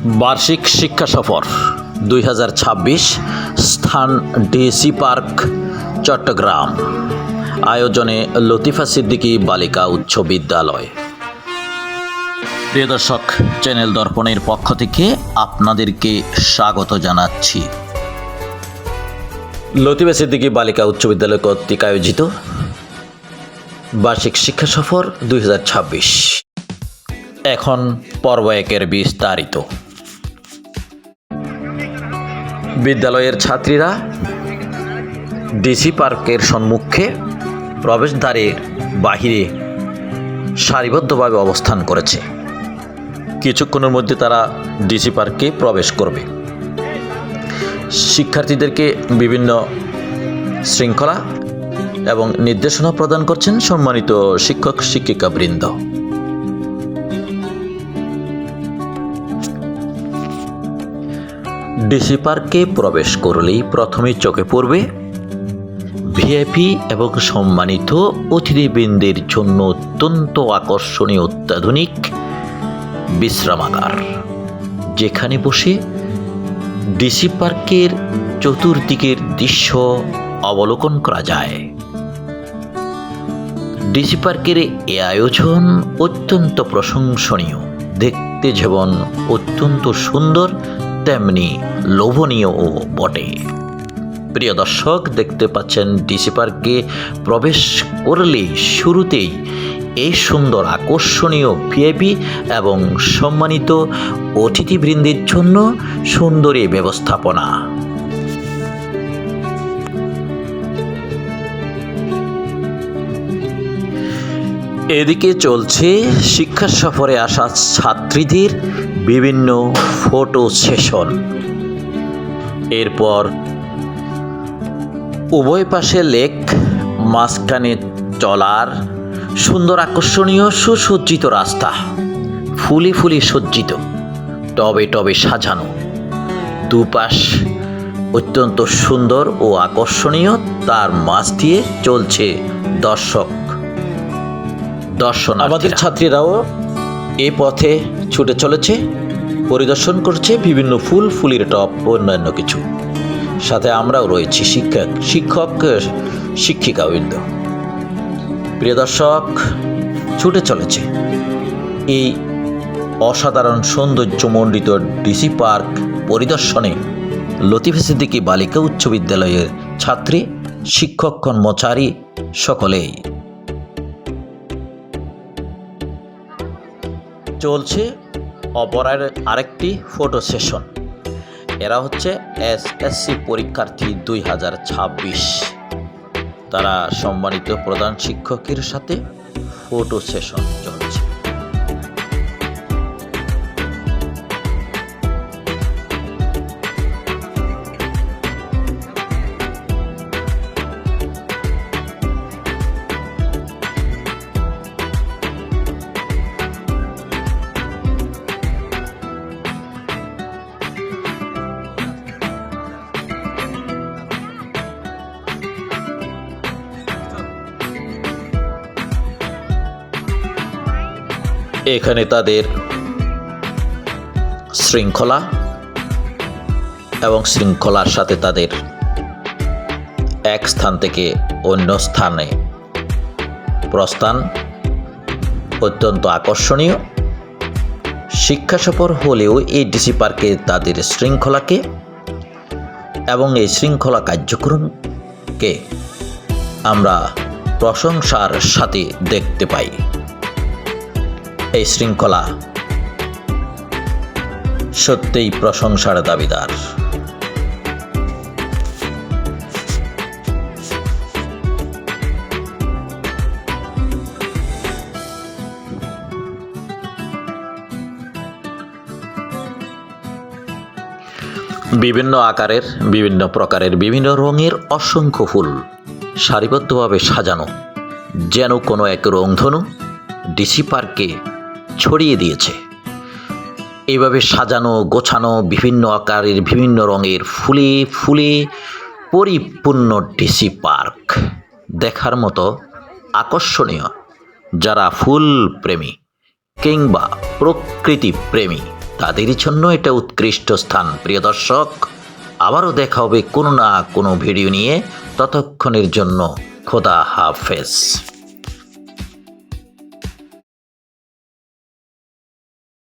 বার্ষিক শিক্ষা সফর 2026 স্থান ডিসি পার্ক চট্টগ্রাম। আয়োজনে লতিফা সিদ্দিকী বালিকা উচ্চ বিদ্যালয়। প্রিয় দর্শক, চ্যানেল দর্পণের পক্ষ থেকে আপনাদেরকে স্বাগত জানাচ্ছি। লতিফা সিদ্দিকী বালিকা উচ্চ বিদ্যালয় কর্তৃক আয়োজিত বার্ষিক শিক্ষা সফর 2026 এখন পর্ব একের বিস্তারিত। বিদ্যালয়ের ছাত্রীরা ডিসি পার্কের সম্মুখে প্রবেশদ্বারের বাহিরে সারিবদ্ধভাবে অবস্থান করেছে। কিছুক্ষণের মধ্যে তারা ডিসি পার্কে প্রবেশ করবে। শিক্ষার্থীদেরকে বিভিন্ন শৃঙ্খলা এবং নির্দেশনা প্রদান করছেন সম্মানিত শিক্ষক শিক্ষিকাবৃন্দ। ডিসি পার্কে প্রবেশ করলেই প্রথমে চোখে পড়বে ভিআইপি এবং সম্মানিত অতিথিবৃন্দের জন্য অত্যন্ত আকর্ষণীয় অত্যাধুনিক বিশ্রামাগার, যেখানে বসে ডিসি পার্কের চতুর্দিকের দৃশ্য অবলোকন করা যায়। ডিসি পার্কের এ আয়োজন অত্যন্ত প্রশংসনীয়, দেখতে যেমন অত্যন্ত সুন্দর তেমনি লোভনীয়ও বটে। প্রিয় দর্শক, দেখতে পাচ্ছেন ডিসি পার্কে প্রবেশ করলে শুরুতেই এই সুন্দর আকর্ষণীয় ভিআইপি এবং সম্মানিত অতিথিবৃন্দের জন্য সুন্দর এই ব্যবস্থাপনা। এদিকে চলছে শিক্ষা সফরে আসা ছাত্রীদের বিভিন্ন ফটো সেশন। এরপর উভয় পাশে লেক, মাঝখানে চলার সুন্দর আকর্ষণীয় সুসজ্জিত রাস্তা, ফুলে ফুলে সজ্জিত, টবে টবে সাজানো, দুপাশ অত্যন্ত সুন্দর ও আকর্ষণীয়। তার মাঝ দিয়ে চলছে দর্শন। আমাদের ছাত্রীরাও এ পথে ছুটে চলেছে, পরিদর্শন করছে বিভিন্ন ফুলের টব, অন্যান্য কিছু। সাথে আমরাও রয়েছি শিক্ষক শিক্ষিকাবৃন্দ। প্রিয় দর্শক, ছুটে চলেছে এই অসাধারণ সৌন্দর্যমণ্ডিত ডিসি পার্ক পরিদর্শনে লতিফা সিদ্দিকী বালিকা উচ্চ বিদ্যালয়ের ছাত্রী, শিক্ষক, কর্মচারী সকলেই। চলছে অপরের আরেকটি ফটো সেশন। এরা হচ্ছে এসএসসি পরীক্ষার্থী 2026। তারা সম্মানিত প্রধান শিক্ষকের সাথে ফটো সেশন চলছে। এখানে তাদের শৃঙ্খলা এবং শৃঙ্খলার সাথে তাদের এক স্থান থেকে অন্য স্থানে প্রস্থান অত্যন্ত আকর্ষণীয়। শিক্ষা সফর হলেও এই ডিসি পার্কে তাদের শৃঙ্খলাকে এবং এই শৃঙ্খলা কার্যক্রমকে আমরা প্রশংসার সাথে দেখতে পাই। এই শৃঙ্খলা সত্যিই প্রশংসার দাবিদার। বিভিন্ন আকারের, বিভিন্ন প্রকারের, বিভিন্ন রঙের অসংখ্য ফুল সারিবদ্ধভাবে সাজানো, যেন কোনো এক রংধনু ডিসি পার্কে ছড়িয়ে দিয়েছে। এইভাবে সাজানো গোছানো বিভিন্ন আকারের, বিভিন্ন রঙের ফুলে ফুলে পরিপূর্ণ ডিসি পার্ক দেখার মতো আকর্ষণীয়। যারা ফুল প্রেমী কিংবা প্রকৃতি প্রেমী তাদেরই জন্য এটা উৎকৃষ্ট স্থান। প্রিয় দর্শক, আবারও দেখা হবে কোনো না কোনো ভিডিও নিয়ে। ততক্ষণের জন্য খোদা হাফেজ।